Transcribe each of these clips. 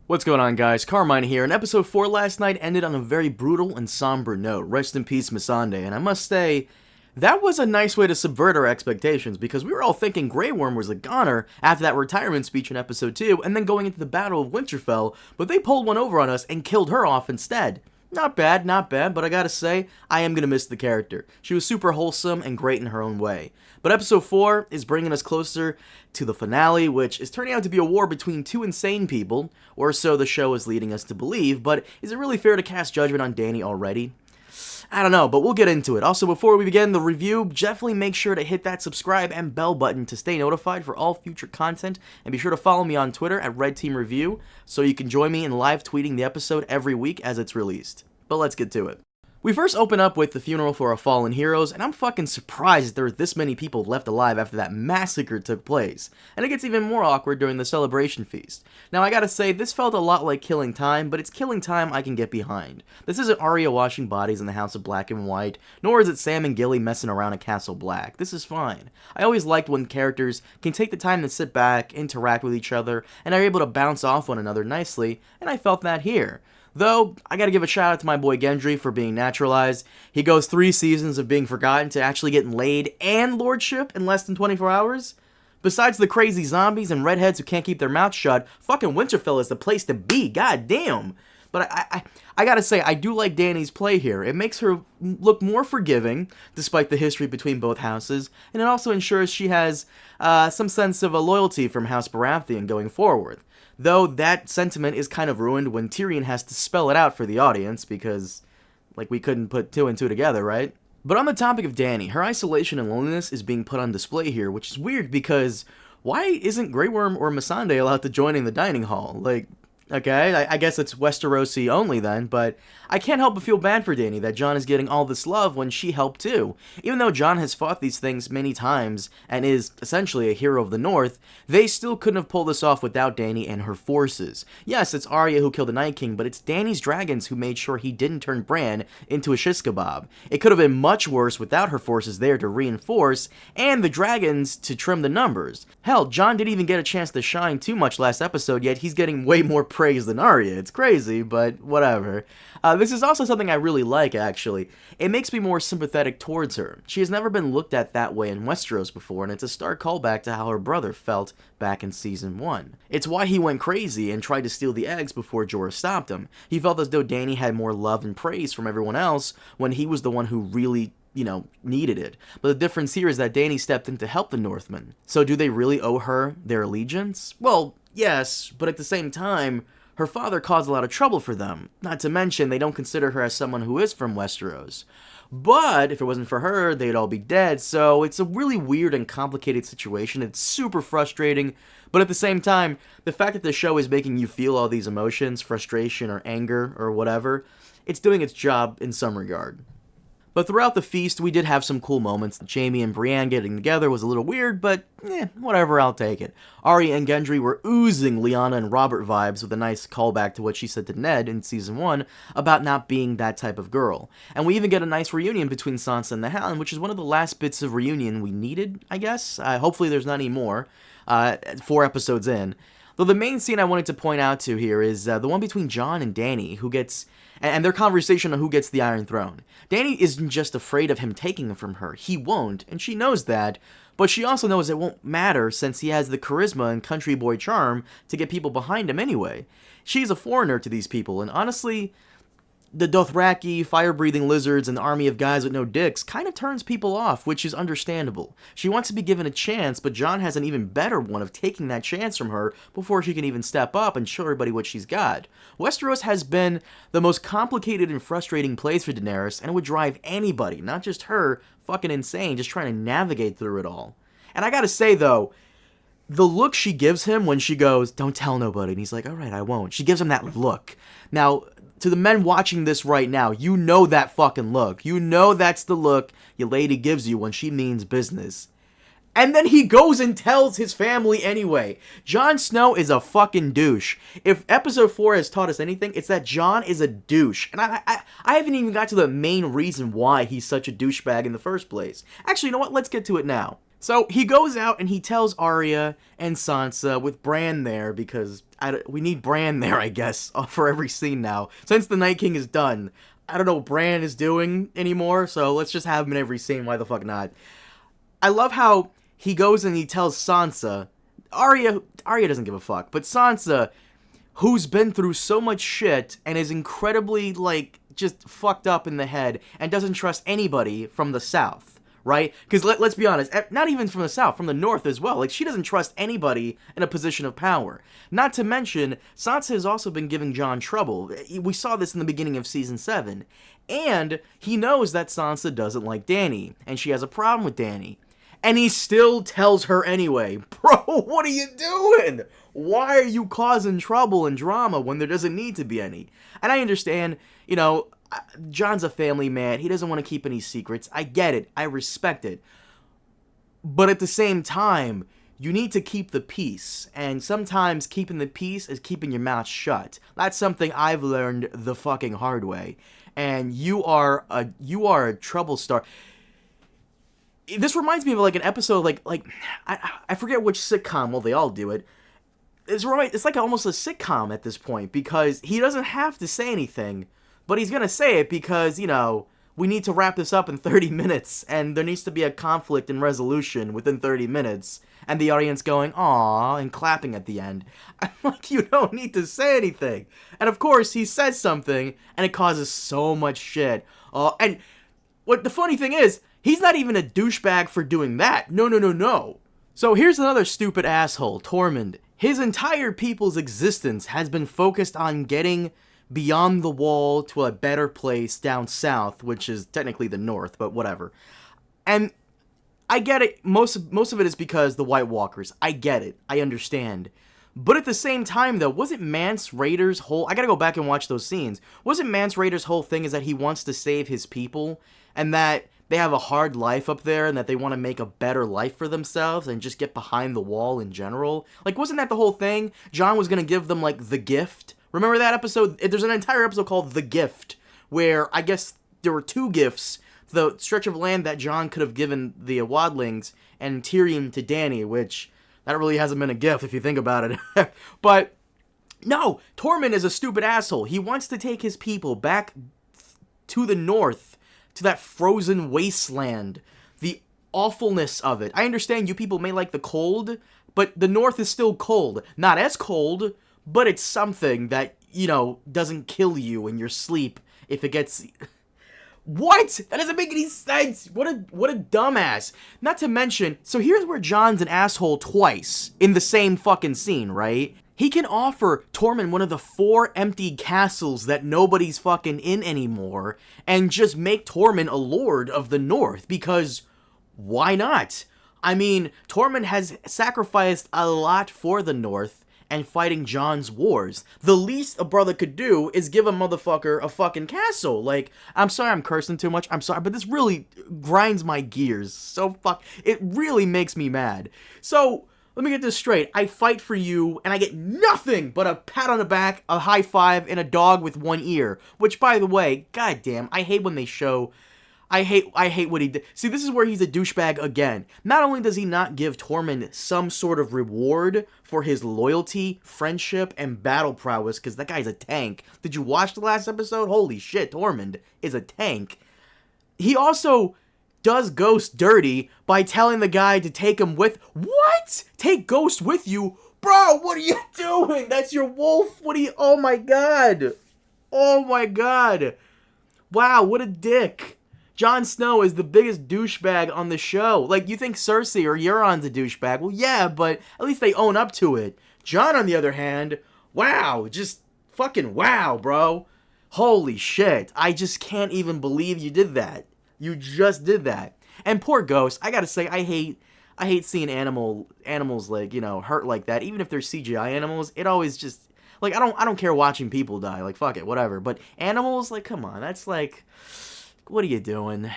What's going on, guys? Carmine here, and episode 4 last night ended on a very brutal and somber note. Rest in peace, Missandei, and I must say, that was a nice way to subvert our expectations, because we were all thinking Grey Worm was a goner after that retirement speech in episode 2, and then going into the Battle of Winterfell, but they pulled one over on us and killed her off instead. Not bad, but I gotta say, I am gonna miss the character. She was super wholesome and great in her own way. But episode 4 is bringing us closer to the finale, which is turning out to be a war between two insane people, or so the show is leading us to believe, but is it really fair to cast judgment on Dany already? I don't know, but we'll get into it. Also, before we begin the review, definitely make sure to hit that subscribe and bell button to stay notified for all future content, and be sure to follow me on Twitter at RedTeamReview, so you can join me in live tweeting the episode every week as it's released. But let's get to it. We first open up with the funeral for our fallen heroes, and I'm fucking surprised there are this many people left alive after that massacre took place, and it gets even more awkward during the celebration feast. Now I gotta say, this felt a lot like Killing Time, but it's Killing Time I can get behind. This isn't Arya washing bodies in the House of Black and White, nor is it Sam and Gilly messing around in Castle Black. This is fine. I always liked when characters can take the time to sit back, interact with each other, and are able to bounce off one another nicely, and I felt that here. Though, I gotta give a shout out to my boy Gendry for being naturalized. He goes 3 seasons of being forgotten to actually getting laid and lordship in less than 24 hours. Besides the crazy zombies and redheads who can't keep their mouths shut, fucking Winterfell is the place to be, god damn. But I gotta say, I do like Dany's play here. It makes her look more forgiving, despite the history between both houses, and it also ensures she has some sense of a loyalty from House Baratheon going forward. Though that sentiment is kind of ruined when Tyrion has to spell it out for the audience, because, like, we couldn't put 2 and 2 together, right? But on the topic of Dany, her isolation and loneliness is being put on display here, which is weird because why isn't Grey Worm or Missandei allowed to join in the dining hall? Like, okay, I guess it's Westerosi only then, but I can't help but feel bad for Dany that Jon is getting all this love when she helped too. Even though Jon has fought these things many times and is essentially a hero of the North, they still couldn't have pulled this off without Dany and her forces. Yes, it's Arya who killed the Night King, but it's Dany's dragons who made sure he didn't turn Bran into a shish kebab. It could have been much worse without her forces there to reinforce, and the dragons to trim the numbers. Hell, Jon didn't even get a chance to shine too much last episode, yet he's getting way more praise than Arya. It's crazy, but whatever. This is also something I really like, actually. It makes me more sympathetic towards her. She has never been looked at that way in Westeros before, and it's a stark callback to how her brother felt back in Season 1. It's why he went crazy and tried to steal the eggs before Jorah stopped him. He felt as though Dany had more love and praise from everyone else when he was the one who really needed it. But the difference here is that Dany stepped in to help the Northmen. So do they really owe her their allegiance? Well, yes, but at the same time, her father caused a lot of trouble for them. Not to mention, they don't consider her as someone who is from Westeros. But if it wasn't for her, they'd all be dead, so it's a really weird and complicated situation. It's super frustrating, but at the same time, the fact that the show is making you feel all these emotions, frustration or anger or whatever, it's doing its job in some regard. But throughout the feast, we did have some cool moments. Jaime and Brienne getting together was a little weird, but whatever, I'll take it. Arya and Gendry were oozing Lyanna and Robert vibes with a nice callback to what she said to Ned in Season 1 about not being that type of girl. And we even get a nice reunion between Sansa and the Hound, which is one of the last bits of reunion we needed, I guess. Hopefully there's not any more, 4 episodes in. Though the main scene I wanted to point out to here is the one between Jon and Dany, who gets... and their conversation on who gets the Iron Throne. Dany isn't just afraid of him taking it from her. He won't, and she knows that, but she also knows it won't matter since he has the charisma and country boy charm to get people behind him anyway. She's a foreigner to these people, and honestly, the Dothraki, fire-breathing lizards, and the army of guys with no dicks kind of turns people off, which is understandable. She wants to be given a chance, but Jon has an even better one of taking that chance from her before she can even step up and show everybody what she's got. Westeros has been the most complicated and frustrating place for Daenerys, and it would drive anybody, not just her, fucking insane just trying to navigate through it all. And I gotta say, though, the look she gives him when she goes, "Don't tell nobody," and he's like, "Alright, I won't." She gives him that look. Now, to the men watching this right now, you know that fucking look. You know that's the look your lady gives you when she means business. And then he goes and tells his family anyway. Jon Snow is a fucking douche. If episode 4 has taught us anything, it's that Jon is a douche. And I haven't even got to the main reason why he's such a douchebag in the first place. Actually, you know what? Let's get to it now. So he goes out and he tells Arya and Sansa with Bran there, because we need Bran there, I guess, for every scene now. Since the Night King is done, I don't know what Bran is doing anymore, so let's just have him in every scene. Why the fuck not? I love how he goes and he tells Sansa, Arya doesn't give a fuck, but Sansa, who's been through so much shit and is incredibly, like, just fucked up in the head and doesn't trust anybody from the South, right? Because let's be honest, not even from the South, from the North as well. Like, she doesn't trust anybody in a position of power. Not to mention, Sansa has also been giving Jon trouble. We saw this in the beginning of Season 7. And he knows that Sansa doesn't like Dany, and she has a problem with Dany. And he still tells her anyway. Bro, what are you doing? Why are you causing trouble and drama when there doesn't need to be any? And I understand, you know, Jon's a family man. He doesn't want to keep any secrets. I get it. I respect it. But at the same time, you need to keep the peace. And sometimes keeping the peace is keeping your mouth shut. That's something I've learned the fucking hard way. And you are a trouble star. This reminds me of like an episode, like I forget which sitcom. Well, they all do it. It's right. It's like almost a sitcom at this point, because he doesn't have to say anything, but he's gonna say it because, you know, we need to wrap this up in 30 minutes, and there needs to be a conflict and resolution within 30 minutes, and the audience going "aww" and clapping at the end. I'm like, you don't need to say anything. And of course, he says something, and it causes so much shit. And what the funny thing is, he's not even a douchebag for doing that. No. So here's another stupid asshole, Tormund. His entire people's existence has been focused on getting beyond the wall to a better place down south, which is technically the north, but whatever. And I get it. Most of it is because the White Walkers. I get it. I understand. But at the same time, though, wasn't Mance Rayder's whole... I gotta go back and watch those scenes. Wasn't Mance Rayder's whole thing is that he wants to save his people, and that they have a hard life up there, and that they want to make a better life for themselves and just get behind the wall in general? Like, wasn't that the whole thing? Jon was gonna give them, like, the gift. Remember that episode? There's an entire episode called The Gift, where I guess there were two gifts. The stretch of land that Jon could have given the Wildlings, and Tyrion to Dany, which that really hasn't been a gift if you think about it. But no, Tormund is a stupid asshole. He wants to take his people back to the north, to that frozen wasteland, the awfulness of it. I understand you people may like the cold, but the north is still cold. Not as cold, but it's something that, you know, doesn't kill you in your sleep if it gets... What? That doesn't make any sense. What a dumbass. Not to mention, so here's where Jon's an asshole twice in the same fucking scene, right? He can offer Tormund one of the 4 empty castles that nobody's fucking in anymore, and just make Tormund a lord of the north, because why not? I mean, Tormund has sacrificed a lot for the north and fighting Jon's wars. The least a brother could do is give a motherfucker a fucking castle. Like, I'm sorry I'm cursing too much, I'm sorry, but this really grinds my gears. It really makes me mad. So, let me get this straight. I fight for you, and I get nothing but a pat on the back, a high five, and a dog with one ear. Which, by the way, goddamn, I hate when they show... I hate what he did. See, this is where he's a douchebag again. Not only does he not give Tormund some sort of reward for his loyalty, friendship, and battle prowess, because that guy's a tank. Did you watch the last episode? Holy shit, Tormund is a tank. He also does Ghost dirty by telling the guy to take him with... What? Take Ghost with you? Bro, what are you doing? That's your wolf? Oh my god. Oh my god. Wow, what a dick. Jon Snow is the biggest douchebag on the show. Like, you think Cersei or Euron's a douchebag. Well, yeah, but at least they own up to it. Jon, on the other hand, wow, just fucking wow, bro. Holy shit. I just can't even believe you did that. You just did that. And poor Ghost, I gotta say, I hate seeing animals, like, you know, hurt like that. Even if they're CGI animals, it always just... Like, I don't care watching people die. Like, fuck it, whatever. But animals, like, come on, that's like... What are you doing?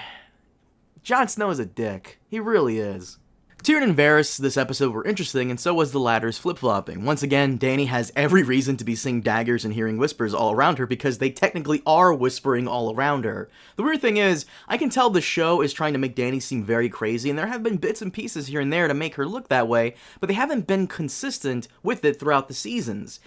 Jon Snow is a dick. He really is. Tyrion and Varys this episode were interesting, and so was the latter's flip-flopping. Once again, Dany has every reason to be seeing daggers and hearing whispers all around her because they technically are whispering all around her. The weird thing is, I can tell the show is trying to make Dany seem very crazy, and there have been bits and pieces here and there to make her look that way, but they haven't been consistent with it throughout the seasons.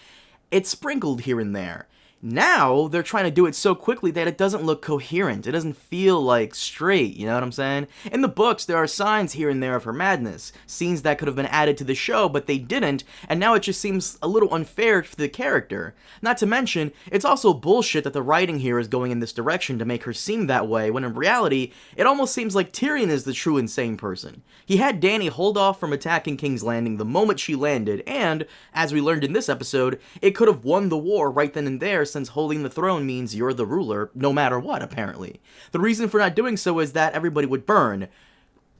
It's sprinkled here and there. Now, they're trying to do it so quickly that it doesn't look coherent. It doesn't feel, like, straight, you know what I'm saying? In the books, there are signs here and there of her madness. Scenes that could have been added to the show, but they didn't, and now it just seems a little unfair for the character. Not to mention, it's also bullshit that the writing here is going in this direction to make her seem that way, when in reality, it almost seems like Tyrion is the true insane person. He had Dany hold off from attacking King's Landing the moment she landed, and, as we learned in this episode, it could have won the war right then and there, since holding the throne means you're the ruler, no matter what, apparently. The reason for not doing so is that everybody would burn.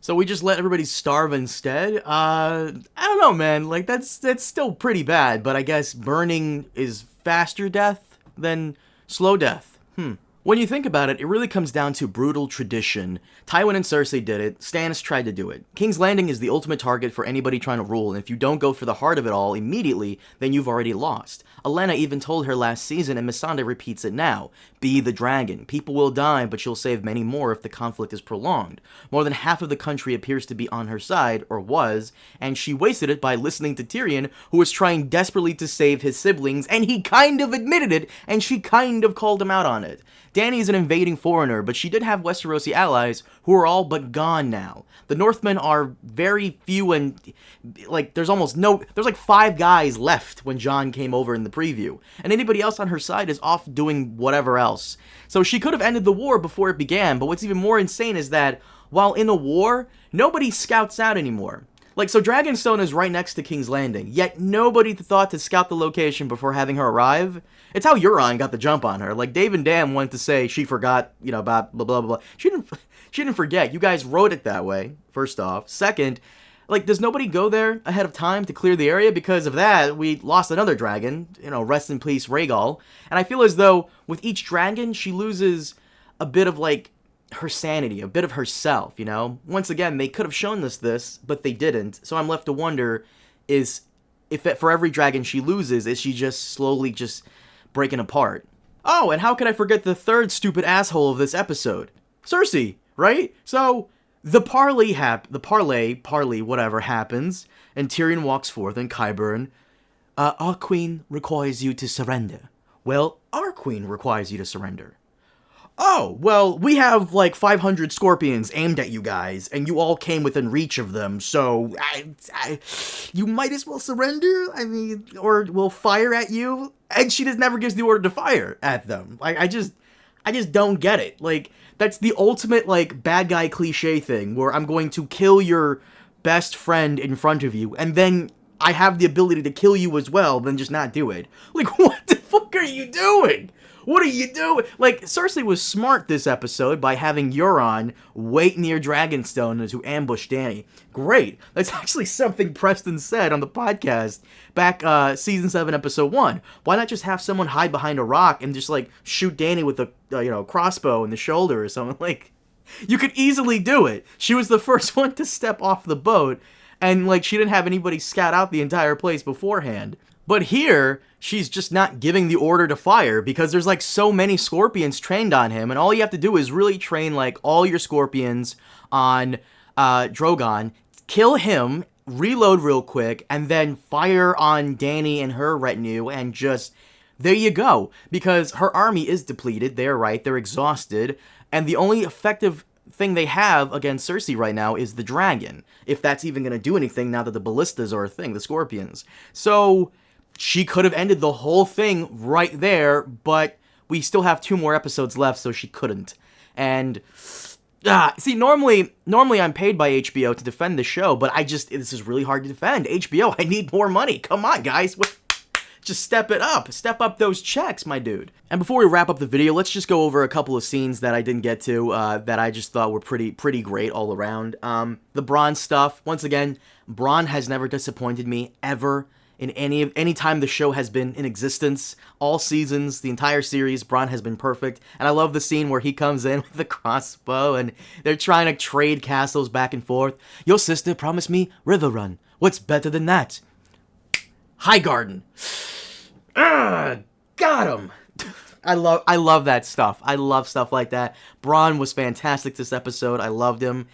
So we just let everybody starve instead? I don't know, man. Like, that's still pretty bad, but I guess burning is faster death than slow death. When you think about it, it really comes down to brutal tradition. Tywin and Cersei did it, Stannis tried to do it. King's Landing is the ultimate target for anybody trying to rule, and if you don't go for the heart of it all immediately, then you've already lost. Olenna even told her last season, and Missandei repeats it now. Be the dragon. People will die, but you'll save many more if the conflict is prolonged. More than half of the country appears to be on her side, or was, and she wasted it by listening to Tyrion, who was trying desperately to save his siblings, and he kind of admitted it, and she kind of called him out on it. Dany's an invading foreigner, but she did have Westerosi allies who are all but gone now. The Northmen are very few and, like, there's like 5 guys left when Jon came over in the preview. And anybody else on her side is off doing whatever else. So she could have ended the war before it began, but what's even more insane is that, while in a war, nobody scouts out anymore. Like, so Dragonstone is right next to King's Landing, yet nobody thought to scout the location before having her arrive. It's how Euron got the jump on her. Like, Dave and Dan wanted to say she forgot, you know, about blah, blah, blah. She didn't forget. You guys wrote it that way, first off. Second, like, does nobody go there ahead of time to clear the area? Because of that, we lost another dragon, you know, rest in peace, Rhaegal. And I feel as though with each dragon, she loses a bit of, like, her sanity, a bit of herself, you know? Once again, they could have shown us this, but they didn't. So I'm left to wonder, is, for every dragon she loses, is she just slowly just breaking apart? Oh, and how could I forget the third stupid asshole of this episode? Cersei, right? So, the parley, whatever, happens, and Tyrion walks forth, and Qyburn, our queen requires you to surrender. Well, our queen requires you to surrender. Oh, well, we have, like, 500 scorpions aimed at you guys, and you all came within reach of them, so, you might as well surrender? I mean, or we'll fire at you? And she just never gives the order to fire at them. I just don't get it. Like, that's the ultimate, like, bad guy cliche thing, where I'm going to kill your best friend in front of you, and then I have the ability to kill you as well, then just not do it. Like, what the fuck are you doing? What are you doing? Like, Cersei was smart this episode by having Euron wait near Dragonstone to ambush Dany. Great. That's actually something Preston said on the podcast back season 7, episode 1. Why not just have someone hide behind a rock and just, like, shoot Dany with a crossbow in the shoulder or something? Like, you could easily do it. She was the first one to step off the boat, and, like, she didn't have anybody scout out the entire place beforehand. But here, she's just not giving the order to fire because there's, like, so many scorpions trained on him, and all you have to do is really train, like, all your scorpions on Drogon, kill him, reload real quick, and then fire on Dany and her retinue, and just, there you go. Because her army is depleted, they're right, they're exhausted, and the only effective thing they have against Cersei right now is the dragon, if that's even going to do anything now that the ballistas are a thing, the scorpions. So she could have ended the whole thing right there, but we still have 2 more episodes left, so she couldn't. And, see, normally I'm paid by HBO to defend the show, but this is really hard to defend. HBO, I need more money. Come on, guys. Just step it up. Step up those checks, my dude. And before we wrap up the video, let's just go over a couple of scenes that I didn't get to, that I just thought were pretty great all around. The Bronn stuff. Once again, Bronn has never disappointed me, ever, in any time the show has been in existence. All seasons, the entire series, Bronn has been perfect. And I love the scene where he comes in with the crossbow and they're trying to trade castles back and forth. Your sister promised me River Run. What's better than that? Highgarden. Got him. I love that stuff. I love stuff like that. Bronn was fantastic this episode. I loved him.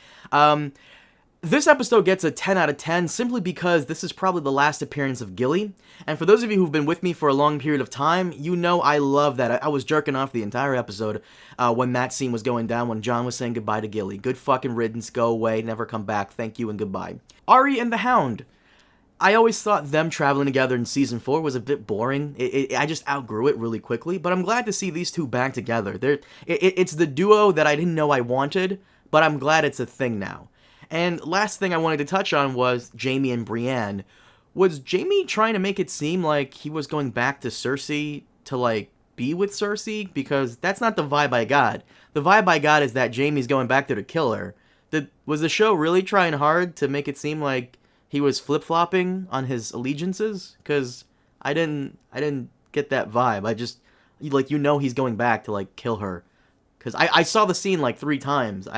This episode gets a 10 out of 10 simply because this is probably the last appearance of Gilly. And for those of you who've been with me for a long period of time, you know I love that. I was jerking off the entire episode when that scene was going down, when Jon was saying goodbye to Gilly. Good fucking riddance, go away, never come back, thank you and goodbye. Arya and the Hound. I always thought them traveling together in Season 4 was a bit boring. I just outgrew it really quickly, but I'm glad to see these two back together. It's the duo that I didn't know I wanted, but I'm glad it's a thing now. And last thing I wanted to touch on was Jaime and Brienne. Was Jaime trying to make it seem like he was going back to Cersei to, like, be with Cersei? Because that's not the vibe I got. The vibe I got is that Jaime's going back there to kill her. Was the show really trying hard to make it seem like he was flip-flopping on his allegiances? Because I didn't get that vibe. I just, like, he's going back to, like, kill her. Because I saw the scene, like, 3 times.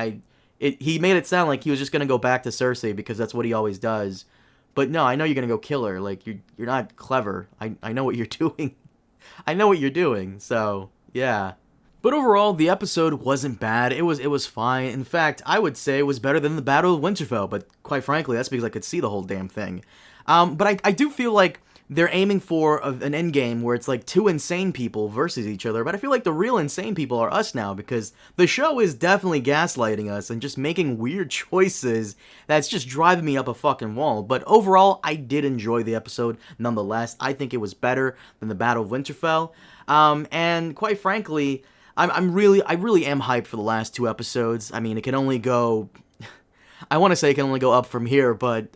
He made it sound like he was just going to go back to Cersei because that's what he always does. But no, I know you're going to go kill her. Like, you're not clever. I know what you're doing. I know what you're doing, so, yeah. But overall, the episode wasn't bad. It was fine. In fact, I would say it was better than the Battle of Winterfell, but quite frankly, that's because I could see the whole damn thing. But I do feel like they're aiming for an endgame where it's like 2 insane people versus each other, but I feel like the real insane people are us now, because the show is definitely gaslighting us and just making weird choices that's just driving me up a fucking wall. But overall, I did enjoy the episode nonetheless. I think it was better than the Battle of Winterfell, and quite frankly, I really am hyped for the last 2 episodes. I mean, it can only go, I want to say it can only go up from here, but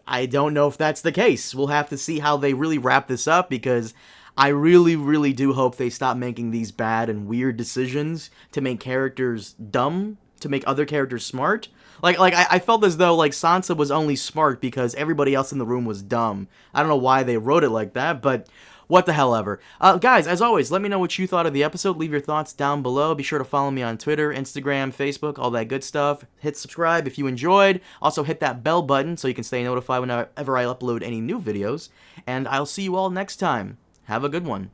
I don't know if that's the case. We'll have to see how they really wrap this up, because I really do hope they stop making these bad and weird decisions to make characters dumb, to make other characters smart. Like I felt as though, like, Sansa was only smart because everybody else in the room was dumb. I don't know why they wrote it like that, but what the hell ever. Guys, as always, let me know what you thought of the episode. Leave your thoughts down below. Be sure to follow me on Twitter, Instagram, Facebook, all that good stuff. Hit subscribe if you enjoyed. Also, hit that bell button so you can stay notified whenever I upload any new videos. And I'll see you all next time. Have a good one.